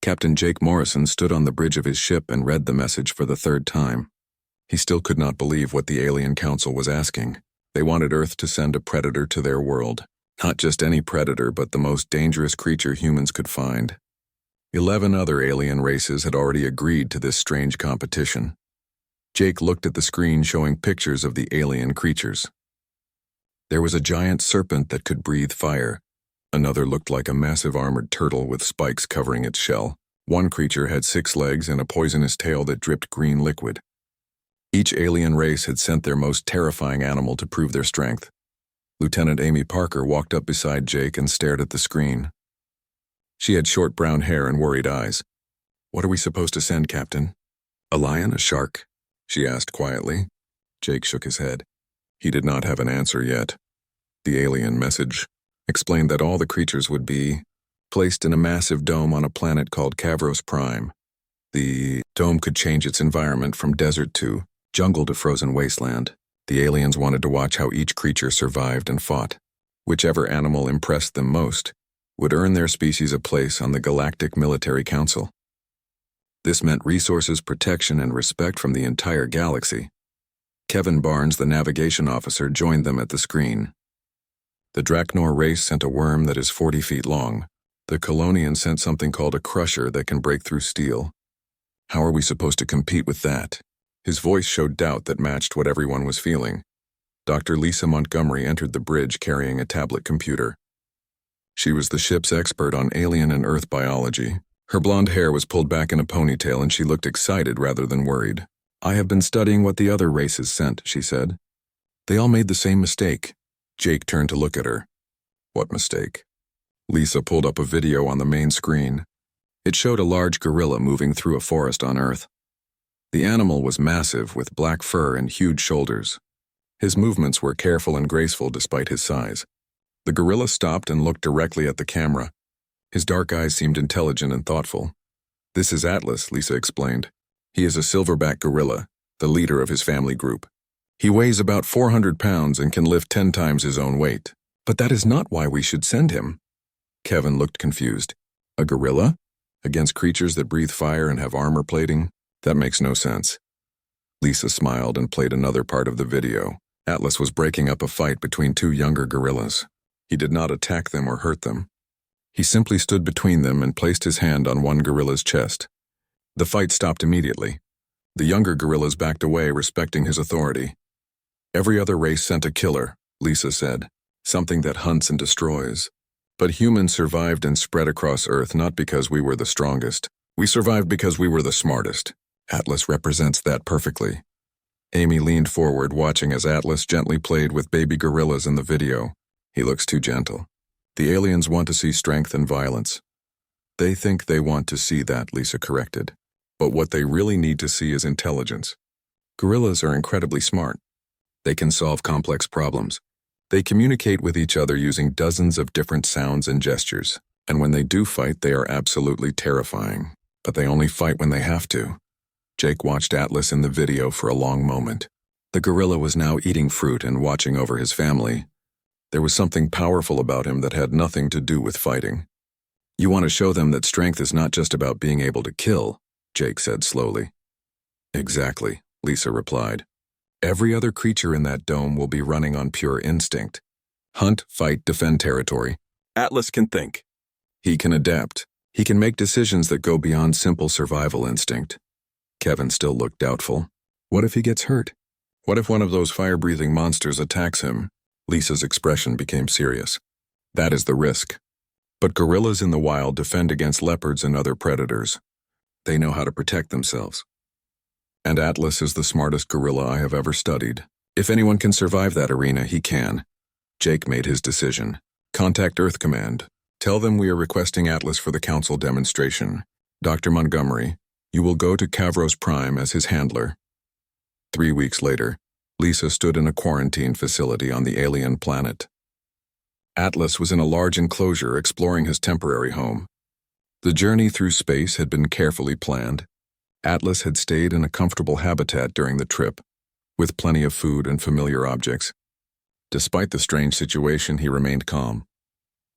Captain Jake Morrison stood on the bridge of his ship and read the message for the third time. He still could not believe what the Alien Council was asking. They wanted Earth to send a predator to their world. Not just any predator, but the most dangerous creature humans could find. 11 other alien races had already agreed to this strange competition. Jake looked at the screen showing pictures of the alien creatures. There was a giant serpent that could breathe fire. Another looked like a massive armored turtle with spikes covering its shell. One creature had 6 legs and a poisonous tail that dripped green liquid. Each alien race had sent their most terrifying animal to prove their strength. Lieutenant Amy Parker walked up beside Jake and stared at the screen. She had short brown hair and worried eyes. "What are we supposed to send, Captain?" "A lion, a shark?" she asked quietly. Jake shook his head. He did not have an answer yet. The alien message explained that all the creatures would be placed in a massive dome on a planet called Kavros Prime. The dome could change its environment from desert to jungle to frozen wasteland. The aliens wanted to watch how each creature survived and fought. Whichever animal impressed them most would earn their species a place on the Galactic Military Council. This meant resources, protection, and respect from the entire galaxy. Kevin Barnes, the navigation officer, joined them at the screen. The Draknor race sent a worm that is 40 feet long. The Colonian sent something called a crusher that can break through steel. How are we supposed to compete with that? His voice showed doubt that matched what everyone was feeling. Dr. Lisa Montgomery entered the bridge carrying a tablet computer. She was the ship's expert on alien and Earth biology. Her blonde hair was pulled back in a ponytail and she looked excited rather than worried. "I have been studying what the other races sent," she said. "They all made the same mistake." Jake turned to look at her. "What mistake?" Lisa pulled up a video on the main screen. It showed a large gorilla moving through a forest on Earth. The animal was massive with black fur and huge shoulders. His movements were careful and graceful despite his size. The gorilla stopped and looked directly at the camera. His dark eyes seemed intelligent and thoughtful. "This is Atlas," Lisa explained. "He is a silverback gorilla, the leader of his family group. He weighs about 400 pounds and can lift 10 times his own weight. But that is not why we should send him." Kevin looked confused. "A gorilla? Against creatures that breathe fire and have armor plating? That makes no sense." Lisa smiled and played another part of the video. Atlas was breaking up a fight between 2 younger gorillas. He did not attack them or hurt them. He simply stood between them and placed his hand on one gorilla's chest. The fight stopped immediately. The younger gorillas backed away, respecting his authority. "Every other race sent a killer," Lisa said, "something that hunts and destroys. But humans survived and spread across Earth not because we were the strongest. We survived because we were the smartest. Atlas represents that perfectly." Amy leaned forward, watching as Atlas gently played with baby gorillas in the video. "He looks too gentle. The aliens want to see strength and violence." "They think they want to see that," Lisa corrected. "But what they really need to see is intelligence. Gorillas are incredibly smart. They can solve complex problems. They communicate with each other using dozens of different sounds and gestures. And when they do fight, they are absolutely terrifying. But they only fight when they have to." Jake watched Atlas in the video for a long moment. The gorilla was now eating fruit and watching over his family. There was something powerful about him that had nothing to do with fighting. "You want to show them that strength is not just about being able to kill," Jake said slowly. "Exactly," Lisa replied. "Every other creature in that dome will be running on pure instinct. Hunt, fight, defend territory. Atlas can think. He can adapt. He can make decisions that go beyond simple survival instinct." Kevin still looked doubtful. "What if he gets hurt? What if one of those fire-breathing monsters attacks him?" Lisa's expression became serious. "That is the risk. But gorillas in the wild defend against leopards and other predators. They know how to protect themselves. And Atlas is the smartest gorilla I have ever studied. If anyone can survive that arena, he can." Jake made his decision. "Contact Earth Command. Tell them we are requesting Atlas for the Council demonstration. Dr. Montgomery, you will go to Kavros Prime as his handler." 3 weeks later, Lisa stood in a quarantine facility on the alien planet. Atlas was in a large enclosure exploring his temporary home. The journey through space had been carefully planned. Atlas had stayed in a comfortable habitat during the trip, with plenty of food and familiar objects. Despite the strange situation, he remained calm.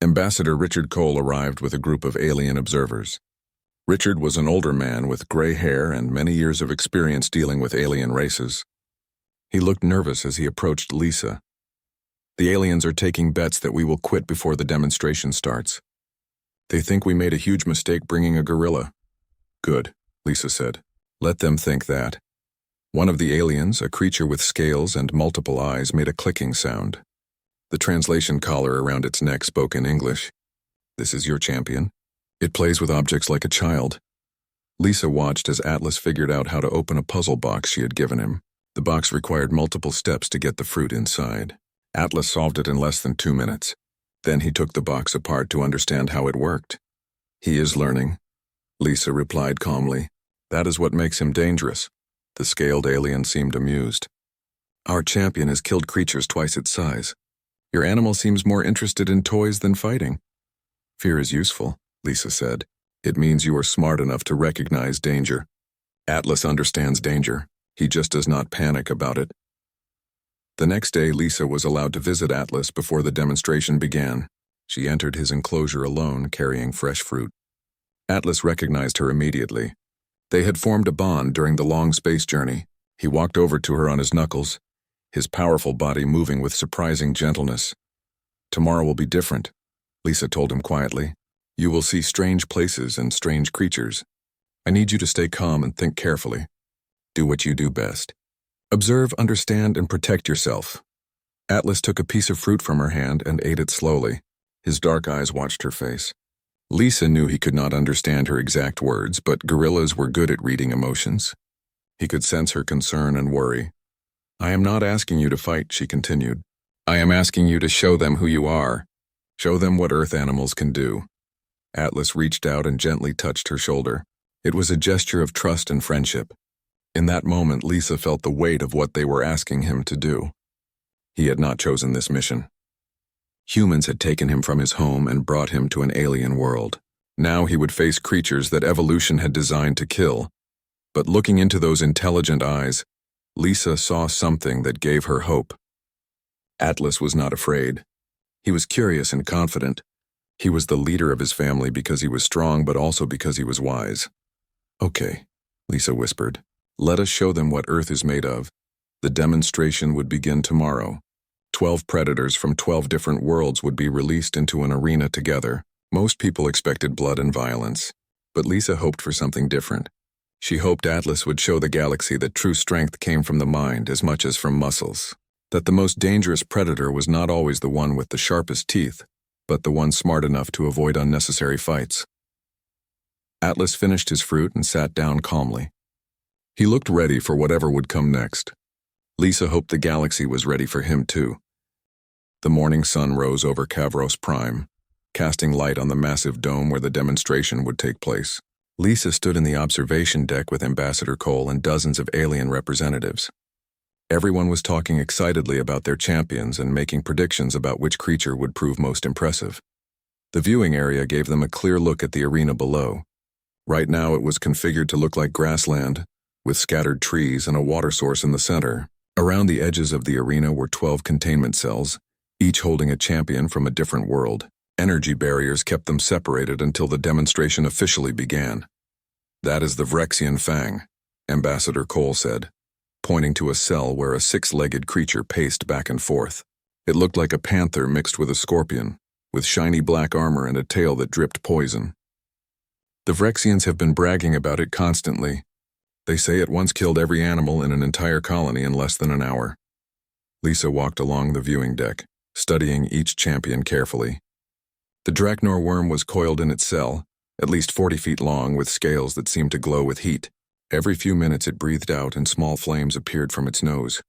Ambassador Richard Cole arrived with a group of alien observers. Richard was an older man with gray hair and many years of experience dealing with alien races. He looked nervous as he approached Lisa. The aliens are taking bets that we will quit before the demonstration starts. They think we made a huge mistake bringing a gorilla. Good, Lisa said. Let them think that. One of the aliens, a creature with scales and multiple eyes, made a clicking sound. The translation collar around its neck spoke in English. This is your champion. It plays with objects like a child. Lisa watched as Atlas figured out how to open a puzzle box she had given him. The box required multiple steps to get the fruit inside. Atlas solved it in less than 2 minutes. Then he took the box apart to understand how it worked. He is learning, Lisa replied calmly. That is what makes him dangerous. The scaled alien seemed amused. Our champion has killed creatures twice its size. Your animal seems more interested in toys than fighting. Fear is useful, Lisa said. It means you are smart enough to recognize danger. Atlas understands danger. He just does not panic about it. The next day, Lisa was allowed to visit Atlas before the demonstration began. She entered his enclosure alone, carrying fresh fruit. Atlas recognized her immediately. They had formed a bond during the long space journey. He walked over to her on his knuckles, his powerful body moving with surprising gentleness. Tomorrow will be different, Lisa told him quietly. You will see strange places and strange creatures. I need you to stay calm and think carefully. Do what you do best. Observe, understand, and protect yourself. Atlas took a piece of fruit from her hand and ate it slowly. His dark eyes watched her face. Lisa knew he could not understand her exact words, but gorillas were good at reading emotions. He could sense her concern and worry. I am not asking you to fight, she continued. I am asking you to show them who you are. Show them what Earth animals can do. Atlas reached out and gently touched her shoulder. It was a gesture of trust and friendship. In that moment, Lisa felt the weight of what they were asking him to do. He had not chosen this mission. Humans had taken him from his home and brought him to an alien world. Now he would face creatures that evolution had designed to kill. But looking into those intelligent eyes, Lisa saw something that gave her hope. Atlas was not afraid. He was curious and confident. He was the leader of his family because he was strong, but also because he was wise. Okay, Lisa whispered. Let us show them what Earth is made of. The demonstration would begin tomorrow. 12 predators from 12 different worlds would be released into an arena together. Most people expected blood and violence, but Lisa hoped for something different. She hoped Atlas would show the galaxy that true strength came from the mind as much as from muscles. That the most dangerous predator was not always the one with the sharpest teeth, but the one smart enough to avoid unnecessary fights. Atlas finished his fruit and sat down calmly. He looked ready for whatever would come next. Lisa hoped the galaxy was ready for him too. The morning sun rose over Kavros Prime, casting light on the massive dome where the demonstration would take place. Lisa stood in the observation deck with Ambassador Cole and dozens of alien representatives. Everyone was talking excitedly about their champions and making predictions about which creature would prove most impressive. The viewing area gave them a clear look at the arena below. Right now it was configured to look like grassland, with scattered trees and a water source in the center. Around the edges of the arena were 12 containment cells, each holding a champion from a different world. Energy barriers kept them separated until the demonstration officially began. That is the Vrexian Fang, Ambassador Cole said, pointing to a cell where a 6-legged creature paced back and forth. It looked like a panther mixed with a scorpion, with shiny black armor and a tail that dripped poison. The Vrexians have been bragging about it constantly. They say it once killed every animal in an entire colony in less than an hour. Lisa walked along the viewing deck, studying each champion carefully. The Drachnor worm was coiled in its cell, at least 40 feet long, with scales that seemed to glow with heat. Every few minutes it breathed out and small flames appeared from its nose.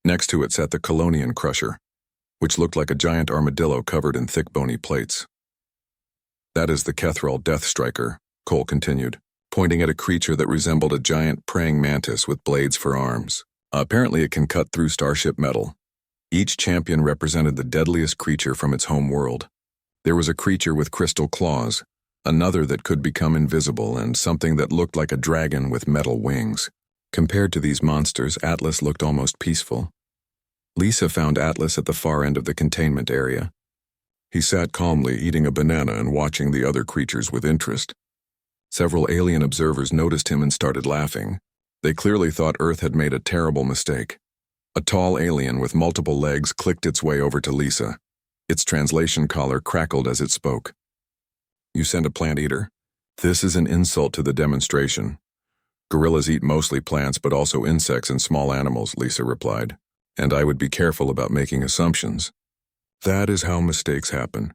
Next to it sat the Colonian Crusher, which looked like a giant armadillo covered in thick bony plates. That is the Kethrol Death Striker, Cole continued, pointing at a creature that resembled a giant praying mantis with blades for arms. Apparently it can cut through starship metal. Each champion represented the deadliest creature from its home world. There was a creature with crystal claws, another that could become invisible, and something that looked like a dragon with metal wings. Compared to these monsters, Atlas looked almost peaceful. Lisa found Atlas at the far end of the containment area. He sat calmly eating a banana and watching the other creatures with interest. Several alien observers noticed him and started laughing. They clearly thought Earth had made a terrible mistake. A tall alien with multiple legs clicked its way over to Lisa. Its translation collar crackled as it spoke. "You send a plant eater? This is an insult to the demonstration. Gorillas eat mostly plants but also insects and small animals," Lisa replied. "And I would be careful about making assumptions." "That is how mistakes happen."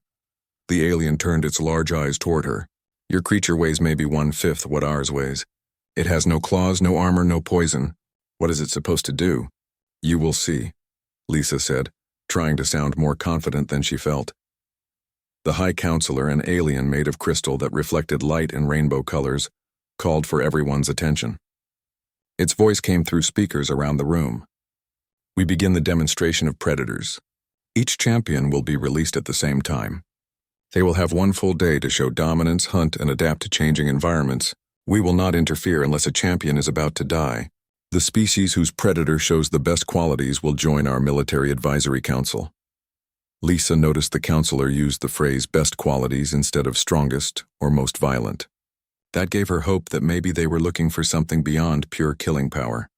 The alien turned its large eyes toward her. "Your creature weighs maybe 1/5 what ours weighs. It has no claws, no armor, no poison. What is it supposed to do?" "You will see," Lisa said, trying to sound more confident than she felt. The High Counselor, an alien made of crystal that reflected light in rainbow colors, called for everyone's attention. Its voice came through speakers around the room. "We begin the demonstration of predators. Each champion will be released at the same time. They will have 1 full day to show dominance, hunt, and adapt to changing environments. We will not interfere unless a champion is about to die. The species whose predator shows the best qualities will join our military advisory council." Lisa noticed the counselor used the phrase best qualities instead of strongest or most violent. That gave her hope that maybe they were looking for something beyond pure killing power.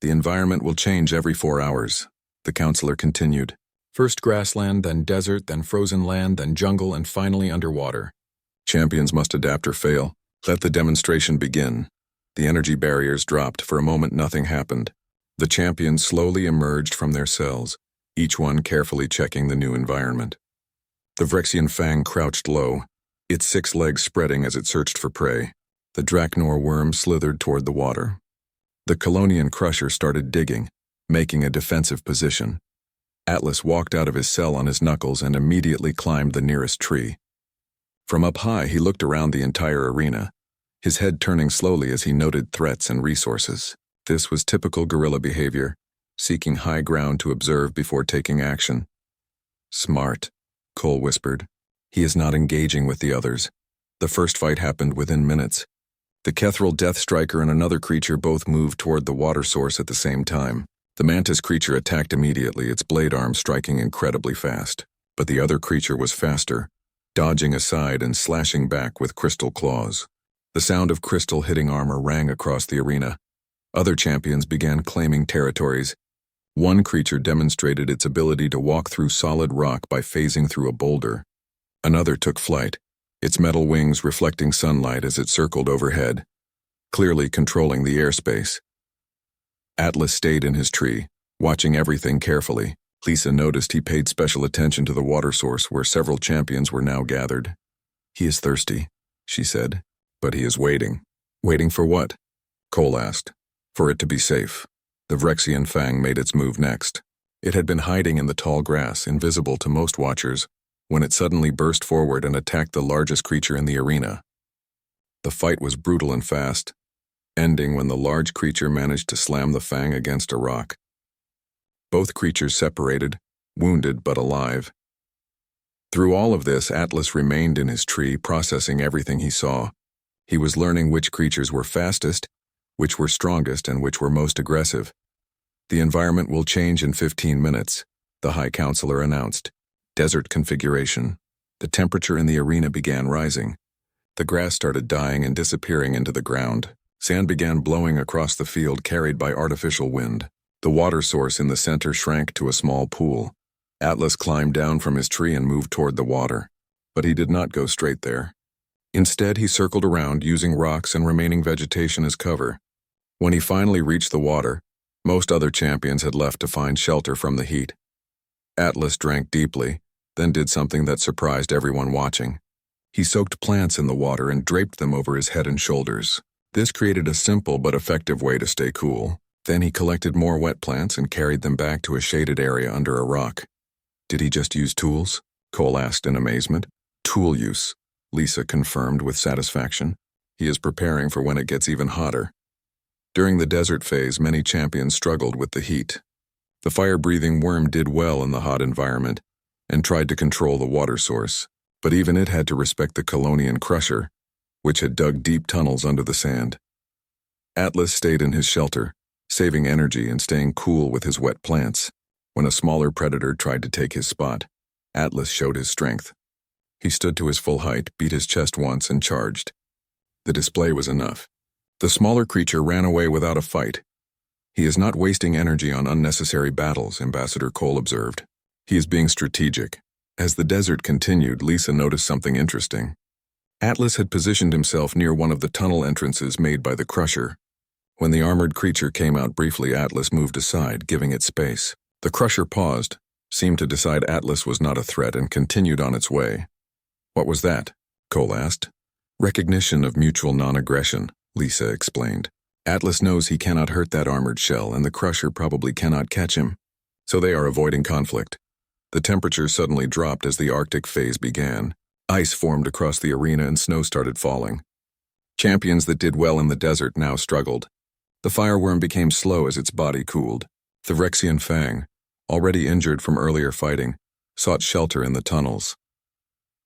"The environment will change every 4 hours," the counselor continued. "First grassland, then desert, then frozen land, then jungle, and finally underwater. Champions must adapt or fail. Let the demonstration begin." The energy barriers dropped. For a moment, nothing happened. The champions slowly emerged from their cells, each one carefully checking the new environment. The Vrexian Fang crouched low, its 6 legs spreading as it searched for prey. The Drachnor worm slithered toward the water. The Colonian Crusher started digging, making a defensive position. Atlas walked out of his cell on his knuckles and immediately climbed the nearest tree. From up high, he looked around the entire arena, his head turning slowly as he noted threats and resources. This was typical guerrilla behavior, seeking high ground to observe before taking action. "Smart," Cole whispered. "He is not engaging with the others." The first fight happened within minutes. The Kethril Death Striker and another creature both moved toward the water source at the same time. The mantis creature attacked immediately, its blade arm striking incredibly fast. But the other creature was faster, dodging aside and slashing back with crystal claws. The sound of crystal hitting armor rang across the arena. Other champions began claiming territories. One creature demonstrated its ability to walk through solid rock by phasing through a boulder. Another took flight, its metal wings reflecting sunlight as it circled overhead, clearly controlling the airspace. Atlas stayed in his tree, watching everything carefully. Lisa noticed he paid special attention to the water source where several champions were now gathered. "He is thirsty," she said, "but he is waiting." "Waiting for what?" Cole asked. "For it to be safe." The Vrexian Fang made its move next. It had been hiding in the tall grass, invisible to most watchers, when it suddenly burst forward and attacked the largest creature in the arena. The fight was brutal and fast, ending when the large creature managed to slam the Fang against a rock. Both creatures separated, wounded but alive. Through all of this, Atlas remained in his tree, processing everything he saw. He was learning which creatures were fastest, which were strongest, and which were most aggressive. "The environment will change in 15 minutes, the High Counselor announced. Desert configuration. The temperature in the arena began rising. The grass started dying and disappearing into the ground. Sand began blowing across the field, carried by artificial wind. The water source in the center shrank to a small pool. Atlas climbed down from his tree and moved toward the water. But he did not go straight there. Instead, he circled around, using rocks and remaining vegetation as cover. When he finally reached the water, most other champions had left to find shelter from the heat. Atlas drank deeply, then did something that surprised everyone watching. He soaked plants in the water and draped them over his head and shoulders. This created a simple but effective way to stay cool. Then he collected more wet plants and carried them back to a shaded area under a rock. "Did he just use tools?" Cole asked in amazement. "Tool use," Lisa confirmed with satisfaction. "He is preparing for when it gets even hotter." During the desert phase, many champions struggled with the heat. The fire-breathing worm did well in the hot environment and tried to control the water source, but even it had to respect the Colonian Crusher, which had dug deep tunnels under the sand. Atlas stayed in his shelter, saving energy and staying cool with his wet plants. When a smaller predator tried to take his spot, Atlas showed his strength. He stood to his full height, beat his chest once, and charged. The display was enough. The smaller creature ran away without a fight. He is not wasting energy on unnecessary battles, Ambassador Cole observed. He is being strategic. As the desert continued, Lisa noticed something interesting. Atlas had positioned himself near one of the tunnel entrances made by the Crusher. When the armored creature came out briefly, Atlas moved aside, giving it space. The Crusher paused, seemed to decide Atlas was not a threat, and continued on its way. What was that? Cole asked. Recognition of mutual non-aggression, Lisa explained. Atlas knows he cannot hurt that armored shell, and the Crusher probably cannot catch him. So they are avoiding conflict. The temperature suddenly dropped as the Arctic phase began. Ice formed across the arena and snow started falling. Champions that did well in the desert now struggled. The fireworm became slow as its body cooled. The Rexian Fang, already injured from earlier fighting, sought shelter in the tunnels.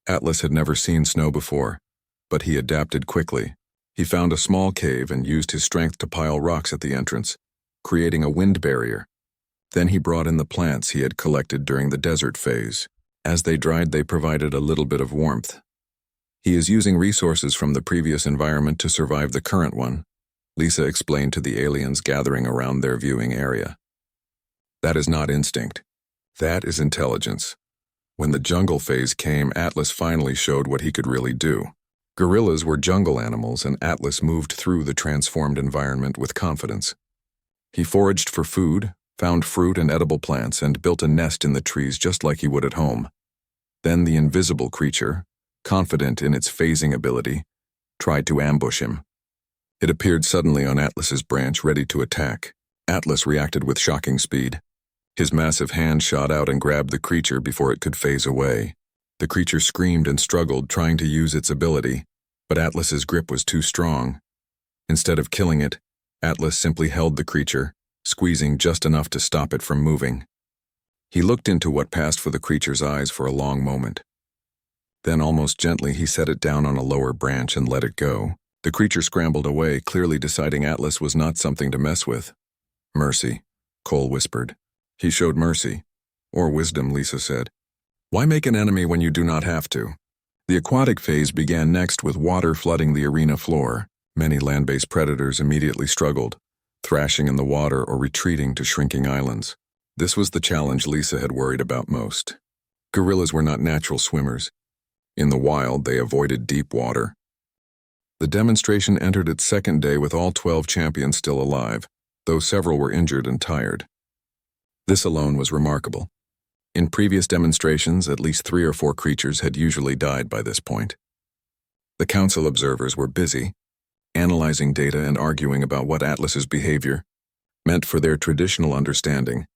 Atlas had never seen snow before, but he adapted quickly. He found a small cave and used his strength to pile rocks at the entrance, creating a wind barrier. Then he brought in the plants he had collected during the desert phase. As they dried, they provided a little bit of warmth. He is using resources from the previous environment to survive the current one, Lisa explained to the aliens gathering around their viewing area. That is not instinct. That is intelligence. When the jungle phase came, Atlas finally showed what he could really do. Gorillas were jungle animals, and Atlas moved through the transformed environment with confidence. He foraged for food, found fruit and edible plants, and built a nest in the trees just like he would at home. Then the invisible creature, confident in its phasing ability, tried to ambush him. It appeared suddenly on Atlas's branch, ready to attack. Atlas reacted with shocking speed. His massive hand shot out and grabbed the creature before it could phase away. The creature screamed and struggled, trying to use its ability, but Atlas's grip was too strong. Instead of killing it, Atlas simply held the creature, squeezing just enough to stop it from moving. He looked into what passed for the creature's eyes for a long moment. Then almost gently he set it down on a lower branch and let it go. The creature scrambled away, clearly deciding Atlas was not something to mess with. Mercy, Cole whispered. He showed mercy. Or wisdom, Lisa said. Why make an enemy when you do not have to? The aquatic phase began next, with water flooding the arena floor. Many land-based predators immediately struggled, thrashing in the water or retreating to shrinking islands. This was the challenge Lisa had worried about most. Gorillas were not natural swimmers. In the wild, they avoided deep water. The demonstration entered its second day with all 12 champions still alive, though several were injured and tired. This alone was remarkable. In previous demonstrations, at least 3 or 4 creatures had usually died by this point. The council observers were busy, analyzing data and arguing about what Atlas's behavior meant for their traditional understanding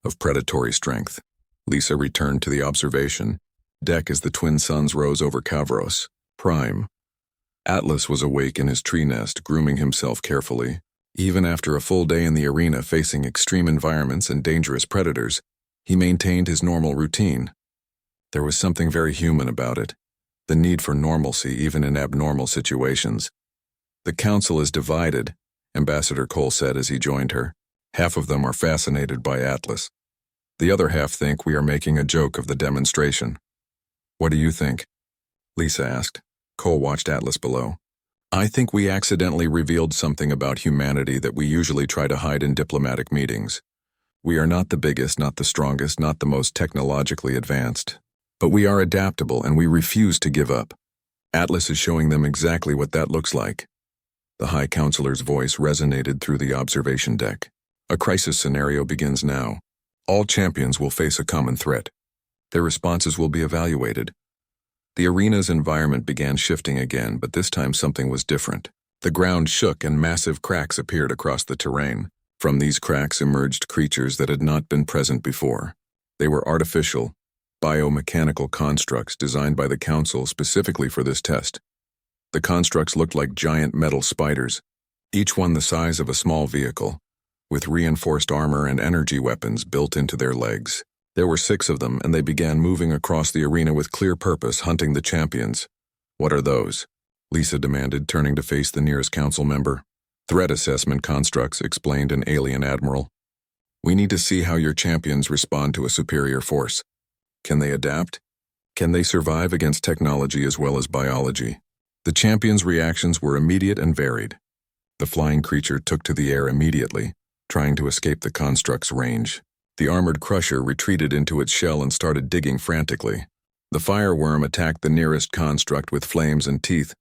of predatory strength. Lisa returned to the observation deck as the twin suns rose over Kavros, Prime. Atlas was awake in his tree nest, grooming himself carefully. Even after a full day in the arena facing extreme environments and dangerous predators, he maintained his normal routine. There was something very human about it, the need for normalcy even in abnormal situations. The council is divided, Ambassador Cole said as he joined her. Half of them are fascinated by Atlas. The other half think we are making a joke of the demonstration. What do you think? Lisa asked. Cole watched Atlas below. I think we accidentally revealed something about humanity that we usually try to hide in diplomatic meetings. We are not the biggest, not the strongest, not the most technologically advanced. But we are adaptable and we refuse to give up. Atlas is showing them exactly what that looks like. The High Counselor's voice resonated through the observation deck. A crisis scenario begins now. All champions will face a common threat. Their responses will be evaluated. The arena's environment began shifting again, but this time something was different. The ground shook and massive cracks appeared across the terrain. From these cracks emerged creatures that had not been present before. They were artificial, biomechanical constructs designed by the Council specifically for this test. The constructs looked like giant metal spiders, each one the size of a small vehicle, with reinforced armor and energy weapons built into their legs. There were 6 of them, and they began moving across the arena with clear purpose, hunting the champions. What are those? Lisa demanded, turning to face the nearest council member. Threat assessment constructs, explained an alien admiral. We need to see how your champions respond to a superior force. Can they adapt? Can they survive against technology as well as biology? The champions' reactions were immediate and varied. The flying creature took to the air immediately, trying to escape the construct's range. The armored crusher retreated into its shell and started digging frantically. The fireworm attacked the nearest construct with flames and teeth,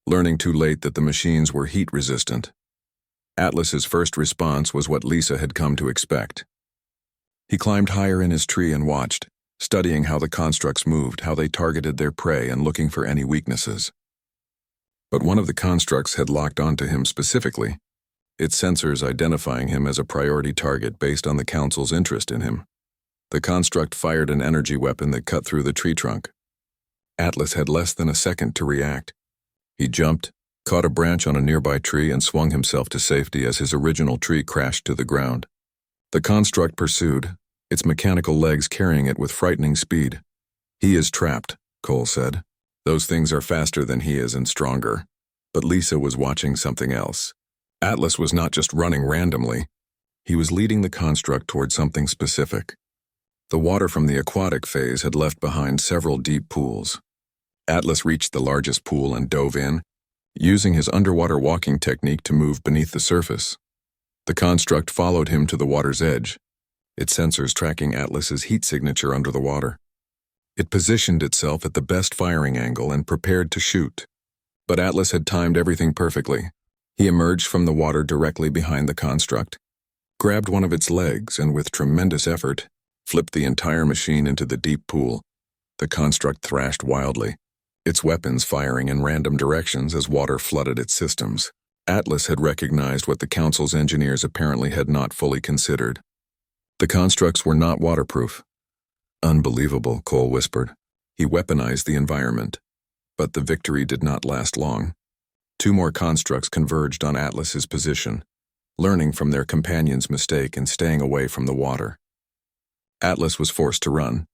learning too late that the machines were heat-resistant. Atlas's first response was what Lisa had come to expect. He climbed higher in his tree and watched, studying how the constructs moved, how they targeted their prey, and looking for any weaknesses. But one of the constructs had locked onto him specifically, its sensors identifying him as a priority target based on the Council's interest in him. The construct fired an energy weapon that cut through the tree trunk. Atlas had less than a second to react. He jumped, caught a branch on a nearby tree, and swung himself to safety as his original tree crashed to the ground. The construct pursued, its mechanical legs carrying it with frightening speed. "He is trapped," Cole said. "Those things are faster than he is and stronger." But Lisa was watching something else. Atlas was not just running randomly. He was leading the construct toward something specific. The water from the aquatic phase had left behind several deep pools. Atlas reached the largest pool and dove in, using his underwater walking technique to move beneath the surface. The construct followed him to the water's edge, its sensors tracking Atlas's heat signature under the water. It positioned itself at the best firing angle and prepared to shoot. But Atlas had timed everything perfectly. He emerged from the water directly behind the construct, grabbed one of its legs, and with tremendous effort, flipped the entire machine into the deep pool. The construct thrashed wildly, its weapons firing in random directions as water flooded its systems. Atlas had recognized what the Council's engineers apparently had not fully considered. The constructs were not waterproof. "Unbelievable," Cole whispered. He weaponized the environment. But the victory did not last long. Two more constructs converged on Atlas's position, learning from their companion's mistake and staying away from the water. Atlas was forced to run,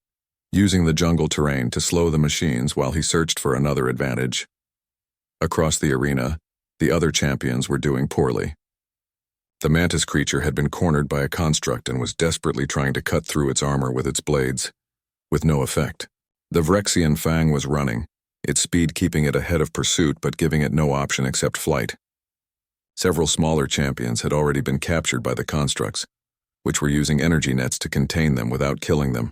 using the jungle terrain to slow the machines while he searched for another advantage. Across the arena, the other champions were doing poorly. The mantis creature had been cornered by a construct and was desperately trying to cut through its armor with its blades, with no effect. The Vrexian Fang was running, its speed keeping it ahead of pursuit but giving it no option except flight. Several smaller champions had already been captured by the constructs, which were using energy nets to contain them without killing them.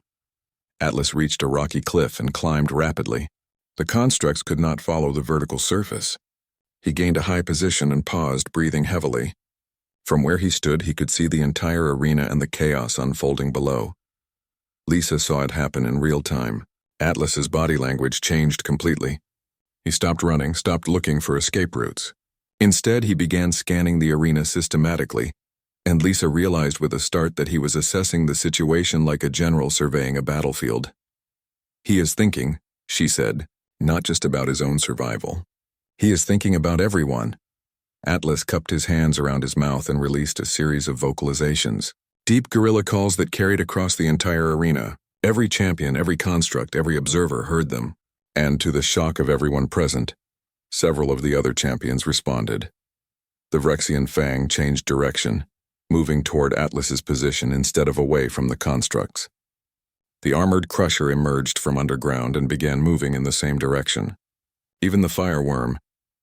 Atlas reached a rocky cliff and climbed rapidly. The constructs could not follow the vertical surface. He gained a high position and paused, breathing heavily. From where he stood, he could see the entire arena and the chaos unfolding below. Lisa saw it happen in real time. Atlas's body language changed completely. He stopped running, stopped looking for escape routes. Instead, he began scanning the arena systematically, and Lisa realized with a start that he was assessing the situation like a general surveying a battlefield. "He is thinking," she said, "not just about his own survival. He is thinking about everyone." Atlas cupped his hands around his mouth and released a series of vocalizations, deep guerrilla calls that carried across the entire arena. Every champion, every construct, every observer heard them, and to the shock of everyone present, several of the other champions responded. The Vrexian Fang changed direction, moving toward Atlas's position instead of away from the constructs. The armored crusher emerged from underground and began moving in the same direction. Even the fireworm,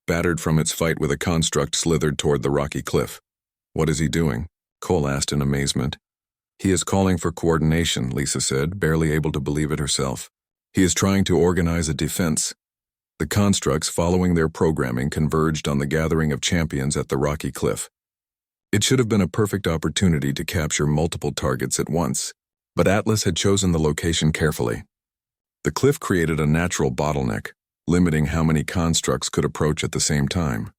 battered from its fight with a construct, slithered toward the rocky cliff. "What is he doing?" Cole asked in amazement. "He is calling for coordination," Lisa said, barely able to believe it herself. "He is trying to organize a defense." The constructs, following their programming, converged on the gathering of champions at the rocky cliff. It should have been a perfect opportunity to capture multiple targets at once, but Atlas had chosen the location carefully. The cliff created a natural bottleneck, limiting how many constructs could approach at the same time.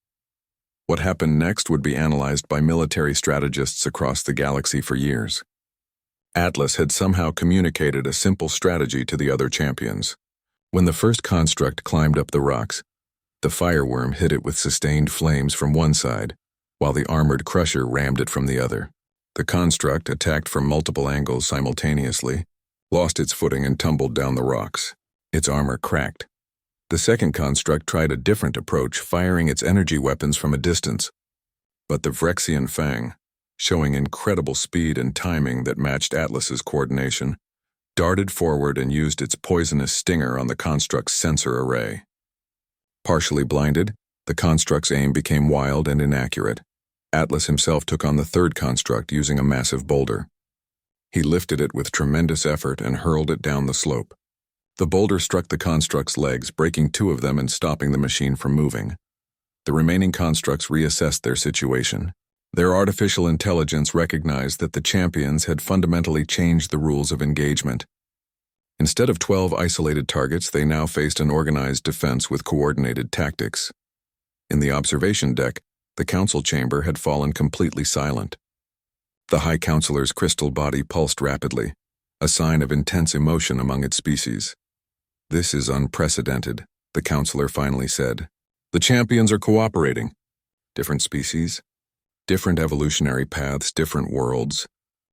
What happened next would be analyzed by military strategists across the galaxy for years. Atlas had somehow communicated a simple strategy to the other champions. When the first construct climbed up the rocks, the fireworm hit it with sustained flames from one side, while the armored crusher rammed it from the other. The construct, attacked from multiple angles simultaneously, lost its footing and tumbled down the rocks. Its armor cracked. The second construct tried a different approach, firing its energy weapons from a distance. But the Vrexian Fang, showing incredible speed and timing that matched Atlas's coordination, darted forward and used its poisonous stinger on the construct's sensor array. Partially blinded, the construct's aim became wild and inaccurate. Atlas himself took on the third construct using a massive boulder. He lifted it with tremendous effort and hurled it down the slope. The boulder struck the construct's legs, breaking two of them and stopping the machine from moving. The remaining constructs reassessed their situation. Their artificial intelligence recognized that the champions had fundamentally changed the rules of engagement. Instead of 12 isolated targets, they now faced an organized defense with coordinated tactics. In the observation deck, the council chamber had fallen completely silent. The High Counselor's crystal body pulsed rapidly, a sign of intense emotion among its species. "This is unprecedented," the counselor finally said. "The champions are cooperating. Different species, different evolutionary paths, different worlds,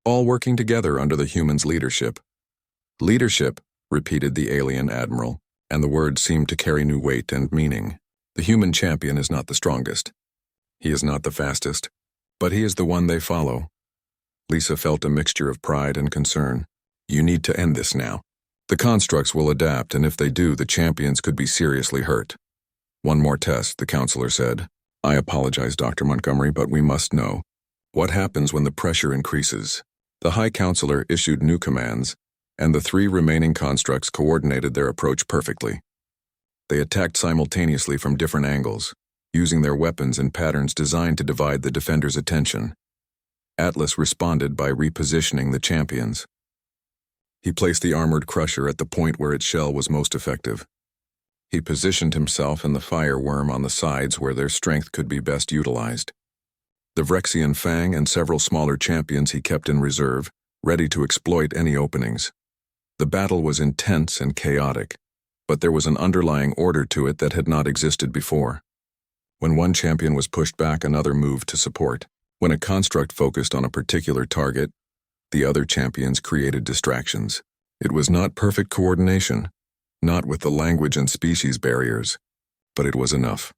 all working together under the humans' leadership." "Leadership," repeated the alien admiral, and the word seemed to carry new weight and meaning. "The human champion is not the strongest. He is not the fastest, but he is the one they follow." Lisa felt a mixture of pride and concern. "You need to end this now. The constructs will adapt, and if they do, the champions could be seriously hurt." "One more test," the counselor said. "I apologize, Dr. Montgomery, but we must know. What happens when the pressure increases?" The High Counselor issued new commands, and the three remaining constructs coordinated their approach perfectly. They attacked simultaneously from different angles, using their weapons in patterns designed to divide the defenders' attention. Atlas responded by repositioning the champions. He placed the armored crusher at the point where its shell was most effective. He positioned himself and the fireworm on the sides where their strength could be best utilized. The Vrexian Fang and several smaller champions he kept in reserve, ready to exploit any openings. The battle was intense and chaotic, but there was an underlying order to it that had not existed before. When one champion was pushed back, another moved to support. When a construct focused on a particular target, the other champions created distractions. It was not perfect coordination, not with the language and species barriers, but it was enough.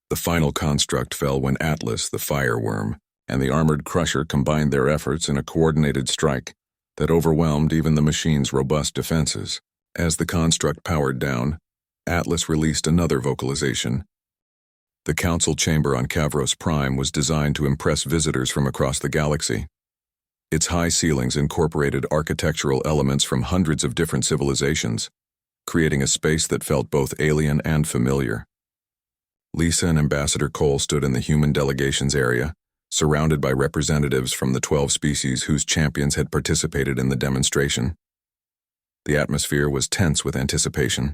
The final construct fell when Atlas, the fireworm, and the armored crusher combined their efforts in a coordinated strike that overwhelmed even the machine's robust defenses. As the construct powered down, Atlas released another vocalization. The council chamber on Kavros Prime was designed to impress visitors from across the galaxy. Its high ceilings incorporated architectural elements from hundreds of different civilizations, creating a space that felt both alien and familiar. Lisa and Ambassador Cole stood in the human delegations area, surrounded by representatives from the 12 species whose champions had participated in the demonstration. The atmosphere was tense with anticipation.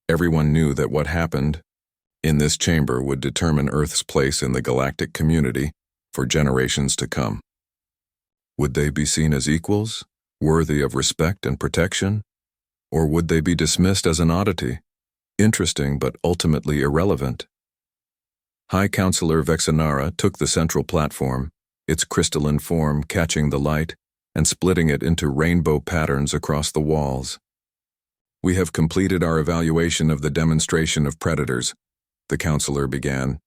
Everyone knew that what happened in this chamber would determine Earth's place in the galactic community for generations to come. Would they be seen as equals, worthy of respect and protection? Or would they be dismissed as an oddity, interesting but ultimately irrelevant? High Counselor Vexenara took the central platform, its crystalline form catching the light and splitting it into rainbow patterns across the walls. "We have completed our evaluation of the demonstration of predators," the counselor began.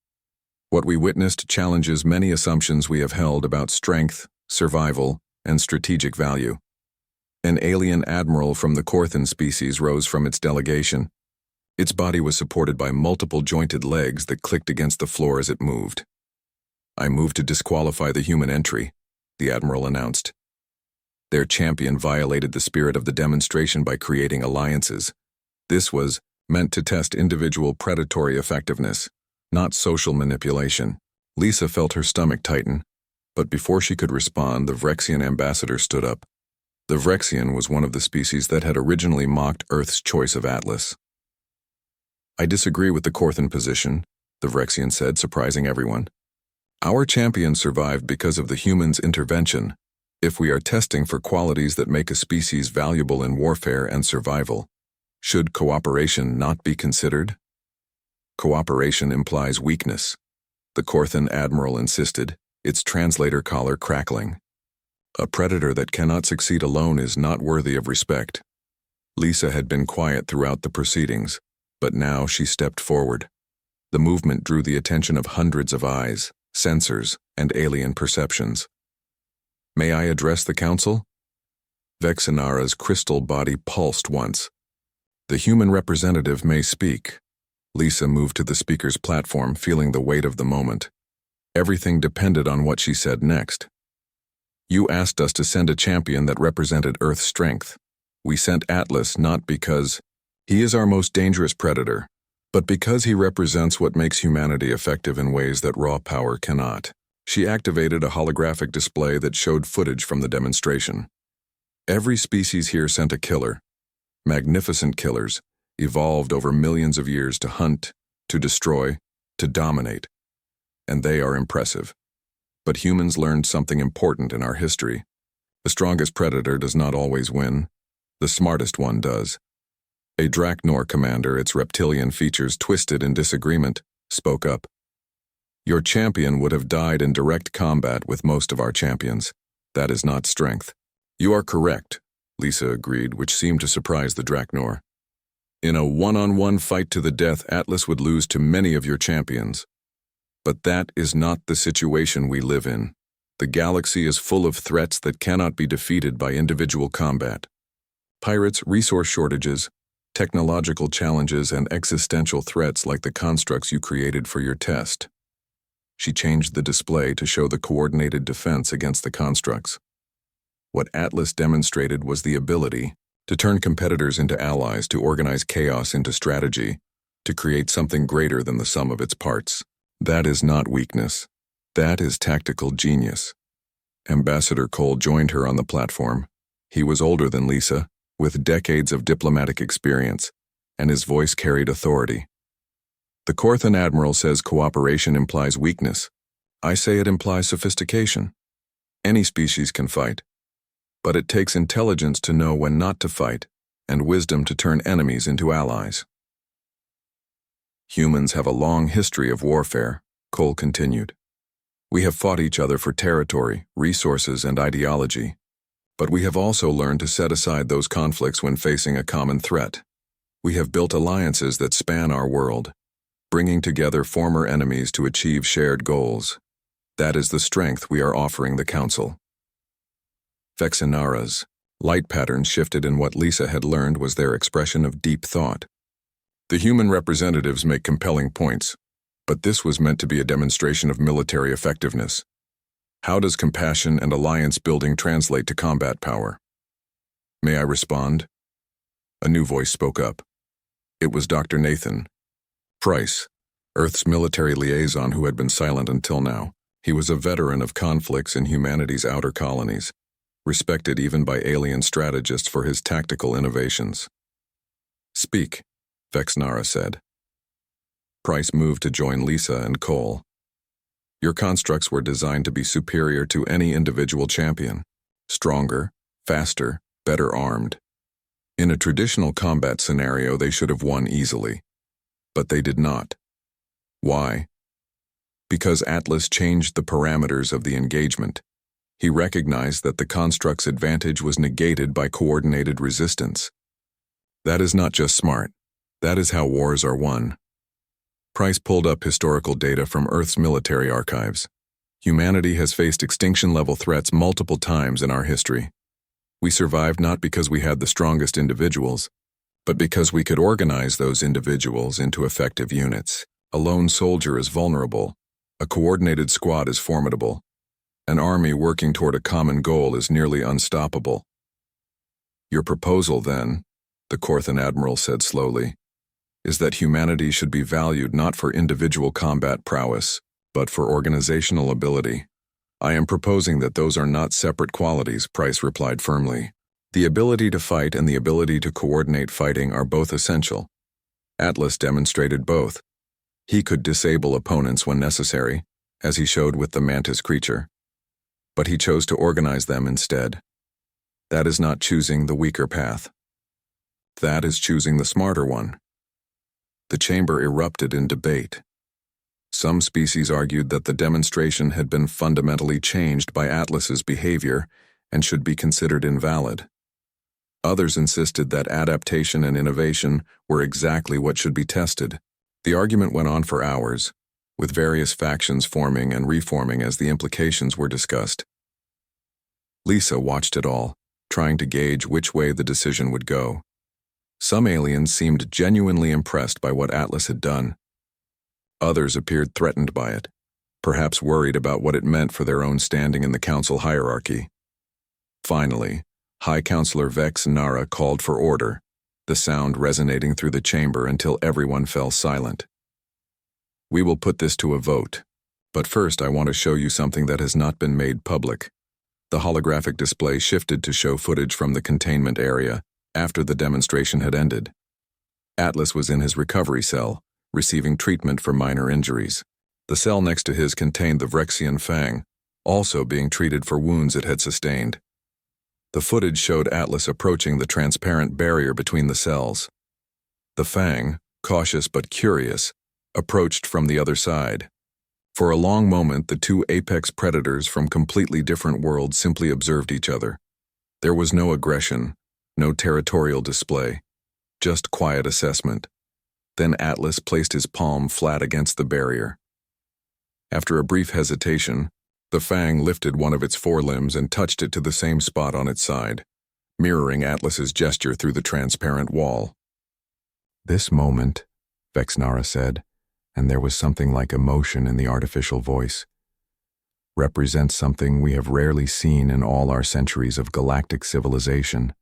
"What we witnessed challenges many assumptions we have held about strength, survival, and strategic value." An alien admiral from the Corthan species rose from its delegation. Its body was supported by multiple jointed legs that clicked against the floor as it moved. "I move to disqualify the human entry," the admiral announced. Their champion violated the spirit of the demonstration by creating alliances. This was meant to test individual predatory effectiveness, not social manipulation. Lisa felt her stomach tighten, but before she could respond, the Vrexian ambassador stood up. The Vrexian was one of the species that had originally mocked Earth's choice of Atlas. "I disagree with the Corthan position," the Vrexian said, surprising everyone. "Our champion survived because of the humans' intervention. If we are testing for qualities that make a species valuable in warfare and survival, should cooperation not be considered?" "Cooperation implies weakness," the Corthan admiral insisted, its translator collar crackling. "A predator that cannot succeed alone is not worthy of respect." Lisa had been quiet throughout the proceedings, but now she stepped forward. The movement drew the attention of hundreds of eyes, sensors, and alien perceptions. "May I address the council?" Vexenara's crystal body pulsed once. "The human representative may speak." Lisa moved to the speaker's platform, feeling the weight of the moment. Everything depended on what she said next. You asked us to send a champion that represented Earth's strength. We sent Atlas not because he is our most dangerous predator, but because he represents what makes humanity effective in ways that raw power cannot. She activated a holographic display that showed footage from the demonstration. Every species here sent a killer. Magnificent killers, evolved over millions of years to hunt, to destroy, to dominate. And they are impressive. But humans learned something important in our history. The strongest predator does not always win. The smartest one does. A Draknor commander, its reptilian features twisted in disagreement, spoke up. Your champion would have died in direct combat with most of our champions. That is not strength. You are correct, Lisa agreed, which seemed to surprise the Draknor. In a one-on-one fight to the death, Atlas would lose to many of your champions. But that is not the situation we live in. The galaxy is full of threats that cannot be defeated by individual combat. Pirates, resource shortages, technological challenges, and existential threats like the constructs you created for your test. She changed the display to show the coordinated defense against the constructs. What Atlas demonstrated was the ability to turn competitors into allies, to organize chaos into strategy, to create something greater than the sum of its parts. That is not weakness. That is tactical genius. Ambassador Cole joined her on the platform. He was older than Lisa, with decades of diplomatic experience, and his voice carried authority. The Corthan Admiral says cooperation implies weakness. I say it implies sophistication. Any species can fight, but it takes intelligence to know when not to fight, and wisdom to turn enemies into allies. Humans have a long history of warfare, Cole continued. We have fought each other for territory, resources, and ideology, but we have also learned to set aside those conflicts when facing a common threat. We have built alliances that span our world, bringing together former enemies to achieve shared goals. That is the strength we are offering the Council. Vexenara's light patterns shifted, and what Lisa had learned was their expression of deep thought. The human representatives make compelling points, but this was meant to be a demonstration of military effectiveness. How does compassion and alliance building translate to combat power? May I respond? A new voice spoke up. It was Dr. Nathan Price, Earth's military liaison who had been silent until now. He was a veteran of conflicts in humanity's outer colonies, respected even by alien strategists for his tactical innovations. Speak, Vexnara said. Price moved to join Lisa and Cole. Your constructs were designed to be superior to any individual champion. Stronger, faster, better armed. In a traditional combat scenario, they should have won easily. But they did not. Why? Because Atlas changed the parameters of the engagement. He recognized that the construct's advantage was negated by coordinated resistance. That is not just smart. That is how wars are won. Price pulled up historical data from Earth's military archives. Humanity has faced extinction-level threats multiple times in our history. We survived not because we had the strongest individuals, but because we could organize those individuals into effective units. A lone soldier is vulnerable. A coordinated squad is formidable. An army working toward a common goal is nearly unstoppable. Your proposal, then, the Corthan Admiral said slowly, is that humanity should be valued not for individual combat prowess, but for organizational ability. I am proposing that those are not separate qualities, Price replied firmly. The ability to fight and the ability to coordinate fighting are both essential. Atlas demonstrated both. He could disable opponents when necessary, as he showed with the mantis creature. But he chose to organize them instead. That is not choosing the weaker path. That is choosing the smarter one. The chamber erupted in debate. Some species argued that the demonstration had been fundamentally changed by Atlas's behavior and should be considered invalid. Others insisted that adaptation and innovation were exactly what should be tested. The argument went on for hours, with various factions forming and reforming as the implications were discussed. Lisa watched it all, trying to gauge which way the decision would go. Some aliens seemed genuinely impressed by what Atlas had done. Others appeared threatened by it, perhaps worried about what it meant for their own standing in the council hierarchy. Finally, High Counselor Vex Nara called for order, the sound resonating through the chamber until everyone fell silent. We will put this to a vote, but first I want to show you something that has not been made public. The holographic display shifted to show footage from the containment area after the demonstration had ended. Atlas was in his recovery cell, receiving treatment for minor injuries. The cell next to his contained the Vrexian Fang, also being treated for wounds it had sustained. The footage showed Atlas approaching the transparent barrier between the cells. The Fang, cautious but curious, approached from the other side. For a long moment, the two apex predators from completely different worlds simply observed each other. There was no aggression, no territorial display, just quiet assessment. Then Atlas placed his palm flat against the barrier. After a brief hesitation, the Fang lifted one of its forelimbs and touched it to the same spot on its side, mirroring Atlas's gesture through the transparent wall. "This moment," Vexnara said, and there was something like emotion in the artificial voice, "represents something we have rarely seen in all our centuries of galactic civilization.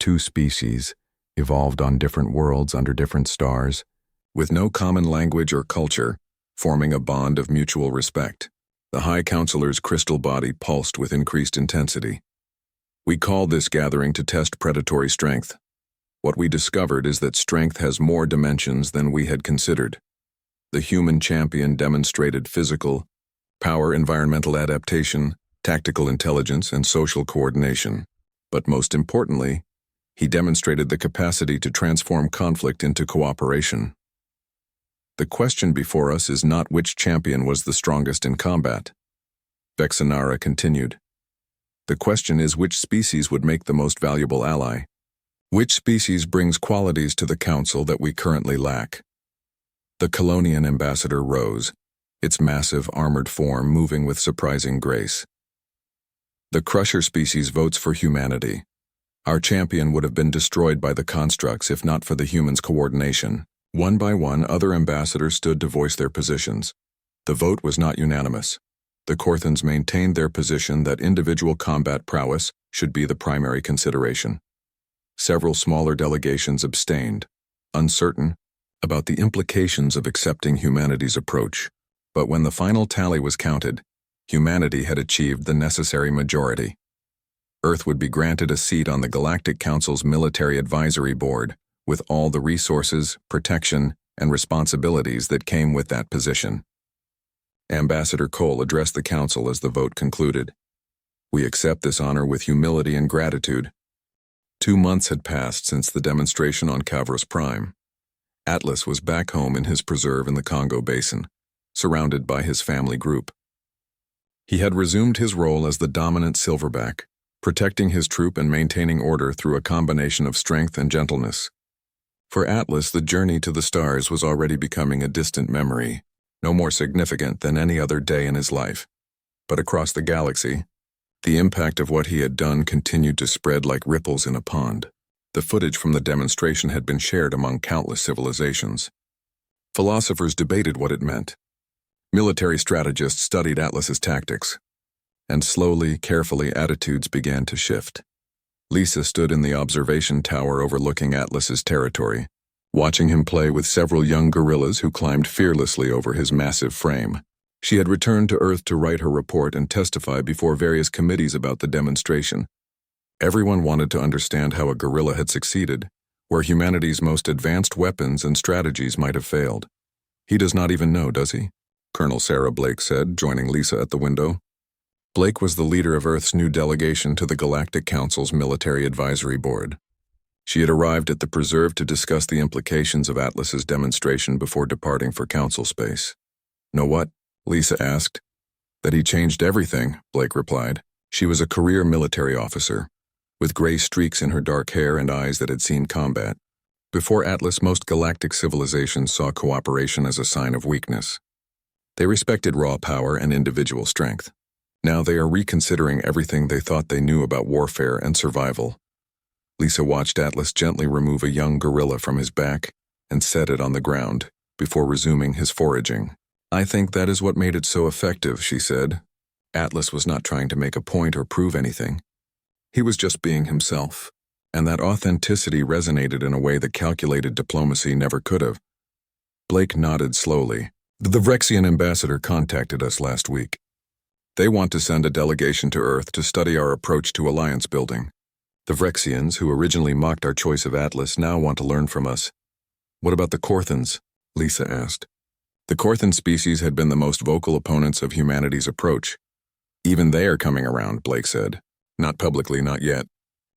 Two species, evolved on different worlds under different stars, with no common language or culture, forming a bond of mutual respect." The High Counselor's crystal body pulsed with increased intensity. "We called this gathering to test predatory strength. What we discovered is that strength has more dimensions than we had considered. The human champion demonstrated physical power, environmental adaptation, tactical intelligence, and social coordination. But most importantly, he demonstrated the capacity to transform conflict into cooperation. The question before us is not which champion was the strongest in combat," Vexanara continued. "The question is which species would make the most valuable ally. Which species brings qualities to the Council that we currently lack?" The Colonian ambassador rose, its massive armored form moving with surprising grace. "The Crusher species votes for humanity. Our champion would have been destroyed by the constructs if not for the humans' coordination." One by one, other ambassadors stood to voice their positions. The vote was not unanimous. The Corthans maintained their position that individual combat prowess should be the primary consideration. Several smaller delegations abstained, uncertain about the implications of accepting humanity's approach. But when the final tally was counted, humanity had achieved the necessary majority. Earth would be granted a seat on the Galactic Council's Military Advisory Board, with all the resources, protection, and responsibilities that came with that position. Ambassador Cole addressed the council as the vote concluded. "We accept this honor with humility and gratitude." 2 months had passed since the demonstration on Kavros Prime. Atlas was back home in his preserve in the Congo Basin, surrounded by his family group. He had resumed his role as the dominant Silverback, protecting his troop and maintaining order through a combination of strength and gentleness. For Atlas, the journey to the stars was already becoming a distant memory, no more significant than any other day in his life. But across the galaxy, the impact of what he had done continued to spread like ripples in a pond. The footage from the demonstration had been shared among countless civilizations. Philosophers debated what it meant. Military strategists studied Atlas's tactics. And slowly, carefully, attitudes began to shift. Lisa stood in the observation tower overlooking Atlas's territory, watching him play with several young gorillas who climbed fearlessly over his massive frame. She had returned to Earth to write her report and testify before various committees about the demonstration. Everyone wanted to understand how a gorilla had succeeded, where humanity's most advanced weapons and strategies might have failed. "He does not even know, does he?" Colonel Sarah Blake said, joining Lisa at the window. Blake was the leader of Earth's new delegation to the Galactic Council's Military Advisory Board. She had arrived at the preserve to discuss the implications of Atlas's demonstration before departing for council space. "Know what?" Lisa asked. "That he changed everything," Blake replied. She was a career military officer, with gray streaks in her dark hair and eyes that had seen combat. Before Atlas, most galactic civilizations saw cooperation as a sign of weakness. They respected raw power and individual strength. Now they are reconsidering everything they thought they knew about warfare and survival. Lisa watched Atlas gently remove a young gorilla from his back and set it on the ground before resuming his foraging. "I think that is what made it so effective," she said. Atlas was not trying to make a point or prove anything. He was just being himself, and that authenticity resonated in a way that calculated diplomacy never could have. Blake nodded slowly. "The Vrexian ambassador contacted us last week. They want to send a delegation to Earth to study our approach to alliance building. The Vrexians, who originally mocked our choice of Atlas, now want to learn from us." "What about the Korthans?" Lisa asked. The Korthan species had been the most vocal opponents of humanity's approach. "Even they are coming around," Blake said. "Not publicly, not yet.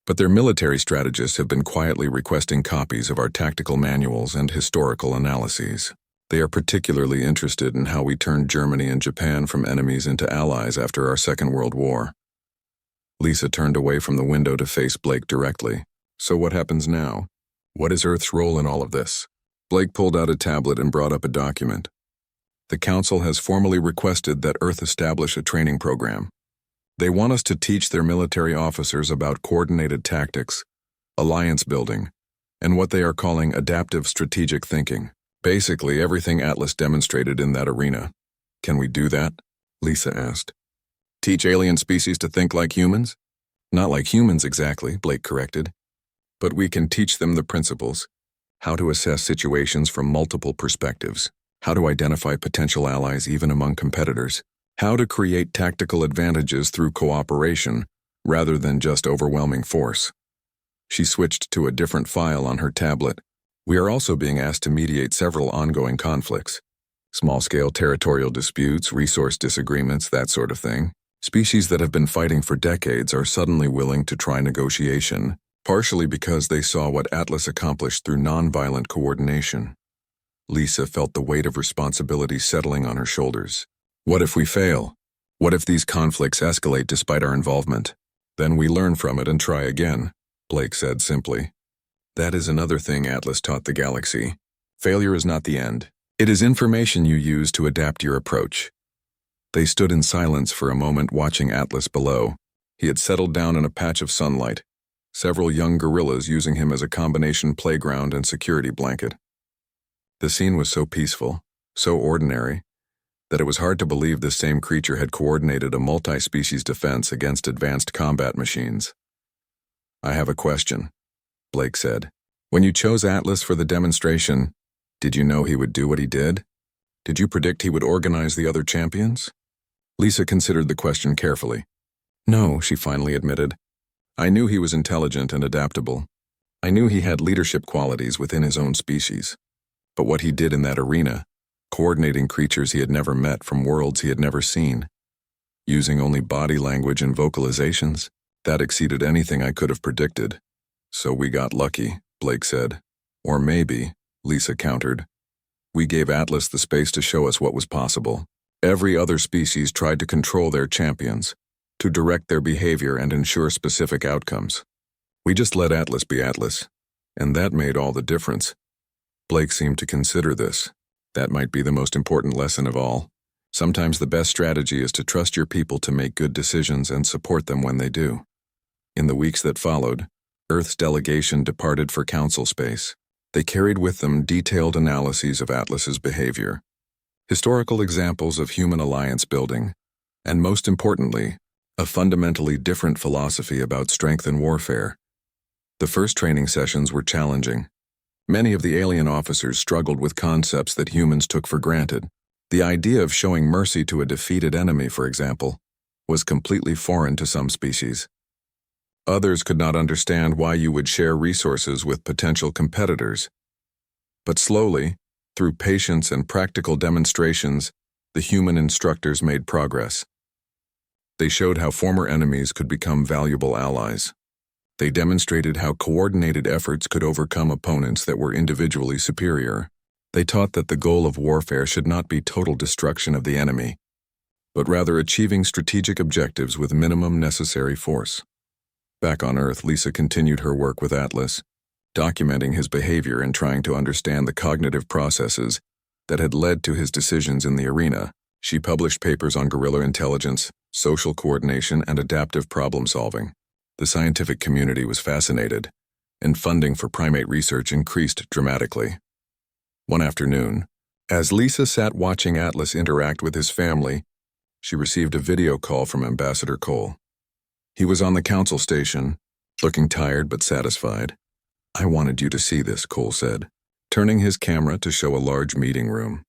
But their military strategists have been quietly requesting copies of our tactical manuals and historical analyses. They are particularly interested in how we turned Germany and Japan from enemies into allies after our Second World War." Lisa turned away from the window to face Blake directly. "So what happens now? What is Earth's role in all of this?" Blake pulled out a tablet and brought up a document. "The Council has formally requested that Earth establish a training program. They want us to teach their military officers about coordinated tactics, alliance building, and what they are calling adaptive strategic thinking. Basically everything Atlas demonstrated in that arena. Can we do that?" Lisa asked. "Teach alien species to think like humans?" "Not like humans exactly," Blake corrected. "But we can teach them the principles. How to assess situations from multiple perspectives. How to identify potential allies even among competitors. How to create tactical advantages through cooperation rather than just overwhelming force." She switched to a different file on her tablet. "We are also being asked to mediate several ongoing conflicts. Small-scale territorial disputes, resource disagreements, that sort of thing. Species that have been fighting for decades are suddenly willing to try negotiation, partially because they saw what Atlas accomplished through nonviolent coordination." Lisa felt the weight of responsibility settling on her shoulders. "What if we fail? What if these conflicts escalate despite our involvement? Then we learn from it and try again," Blake said simply. "That is another thing Atlas taught the galaxy. Failure is not the end. It is information you use to adapt your approach." They stood in silence for a moment watching Atlas below. He had settled down in a patch of sunlight, several young gorillas using him as a combination playground and security blanket. The scene was so peaceful, so ordinary, that it was hard to believe this same creature had coordinated a multi-species defense against advanced combat machines. "I have a question," Blake said. "When you chose Atlas for the demonstration, did you know he would do what he did? Did you predict he would organize the other champions?" Lisa considered the question carefully. "No," she finally admitted. "I knew he was intelligent and adaptable. I knew he had leadership qualities within his own species. But what he did in that arena, coordinating creatures he had never met from worlds he had never seen, using only body language and vocalizations, that exceeded anything I could have predicted. So we got lucky," Blake said. "Or maybe," Lisa countered, "we gave Atlas the space to show us what was possible. Every other species tried to control their champions, to direct their behavior and ensure specific outcomes. We just let Atlas be Atlas, and that made all the difference." Blake seemed to consider this. That might be the most important lesson of all. Sometimes the best strategy is to trust your people to make good decisions and support them when they do. In the weeks that followed, Earth's delegation departed for council space. They carried with them detailed analyses of Atlas's behavior, historical examples of human alliance building, and most importantly, a fundamentally different philosophy about strength and warfare. The first training sessions were challenging. Many of the alien officers struggled with concepts that humans took for granted. The idea of showing mercy to a defeated enemy, for example, was completely foreign to some species. Others could not understand why you would share resources with potential competitors. But slowly, through patience and practical demonstrations, the human instructors made progress. They showed how former enemies could become valuable allies. They demonstrated how coordinated efforts could overcome opponents that were individually superior. They taught that the goal of warfare should not be total destruction of the enemy, but rather achieving strategic objectives with minimum necessary force. Back on Earth, Lisa continued her work with Atlas, documenting his behavior and trying to understand the cognitive processes that had led to his decisions in the arena. She published papers on gorilla intelligence, social coordination, and adaptive problem solving. The scientific community was fascinated. and funding for primate research increased dramatically. One afternoon, as Lisa sat watching Atlas interact with his family, she received a video call from Ambassador Cole. He was on the council station, looking tired but satisfied. "I wanted you to see this," Cole said, turning his camera to show a large meeting room.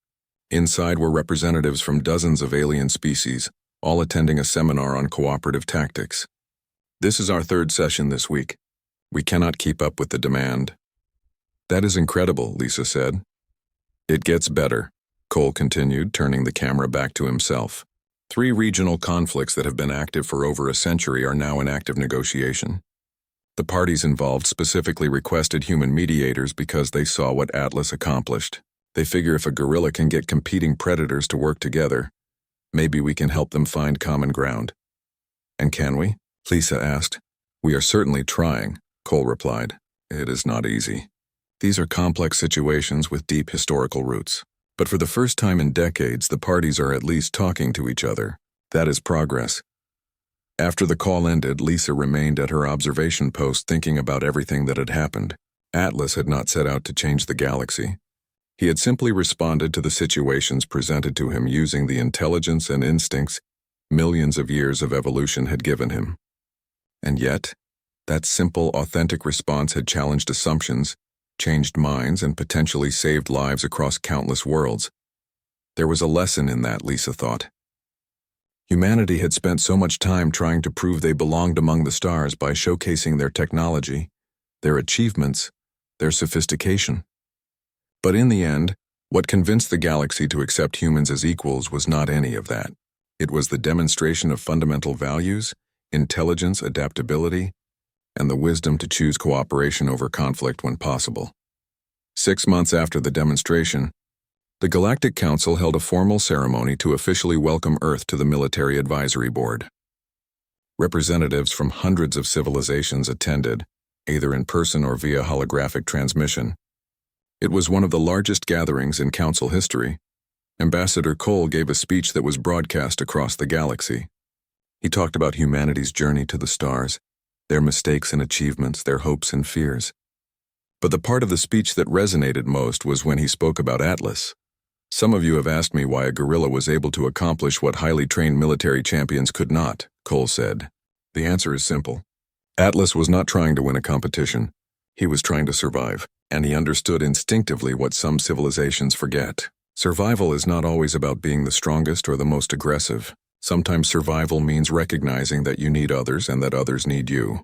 Inside were representatives from dozens of alien species, all attending a seminar on cooperative tactics. "This is our third session this week. We cannot keep up with the demand." "That is incredible," Lisa said. "It gets better," Cole continued, turning the camera back to himself. 3 regional conflicts that have been active for over a century are now in active negotiation. The parties involved specifically requested human mediators because they saw what Atlas accomplished. They figure if a gorilla can get competing predators to work together, maybe we can help them find common ground. "And can we?" Lisa asked. "We are certainly trying," Cole replied. "It is not easy. These are complex situations with deep historical roots. But for the first time in decades, the parties are at least talking to each other. That is progress." After the call ended, Lisa remained at her observation post thinking about everything that had happened. Atlas had not set out to change the galaxy. He had simply responded to the situations presented to him using the intelligence and instincts millions of years of evolution had given him. And yet, that simple, authentic response had challenged assumptions, changed minds, and potentially saved lives across countless worlds. There was a lesson in that, Lisa thought. Humanity had spent so much time trying to prove they belonged among the stars by showcasing their technology, their achievements, their sophistication. But in the end, what convinced the galaxy to accept humans as equals was not any of that. It was the demonstration of fundamental values, intelligence, adaptability, and the wisdom to choose cooperation over conflict when possible. 6 months after the demonstration, the Galactic Council held a formal ceremony to officially welcome Earth to the Military Advisory Board. Representatives from hundreds of civilizations attended, either in person or via holographic transmission. It was one of the largest gatherings in Council history. Ambassador Cole gave a speech that was broadcast across the galaxy. He talked about humanity's journey to the stars, their mistakes and achievements, their hopes and fears. But the part of the speech that resonated most was when he spoke about Atlas. "Some of you have asked me why a gorilla was able to accomplish what highly trained military champions could not," Cole said. "The answer is simple. Atlas was not trying to win a competition. He was trying to survive, and he understood instinctively what some civilizations forget. Survival is not always about being the strongest or the most aggressive. Sometimes survival means recognizing that you need others and that others need you.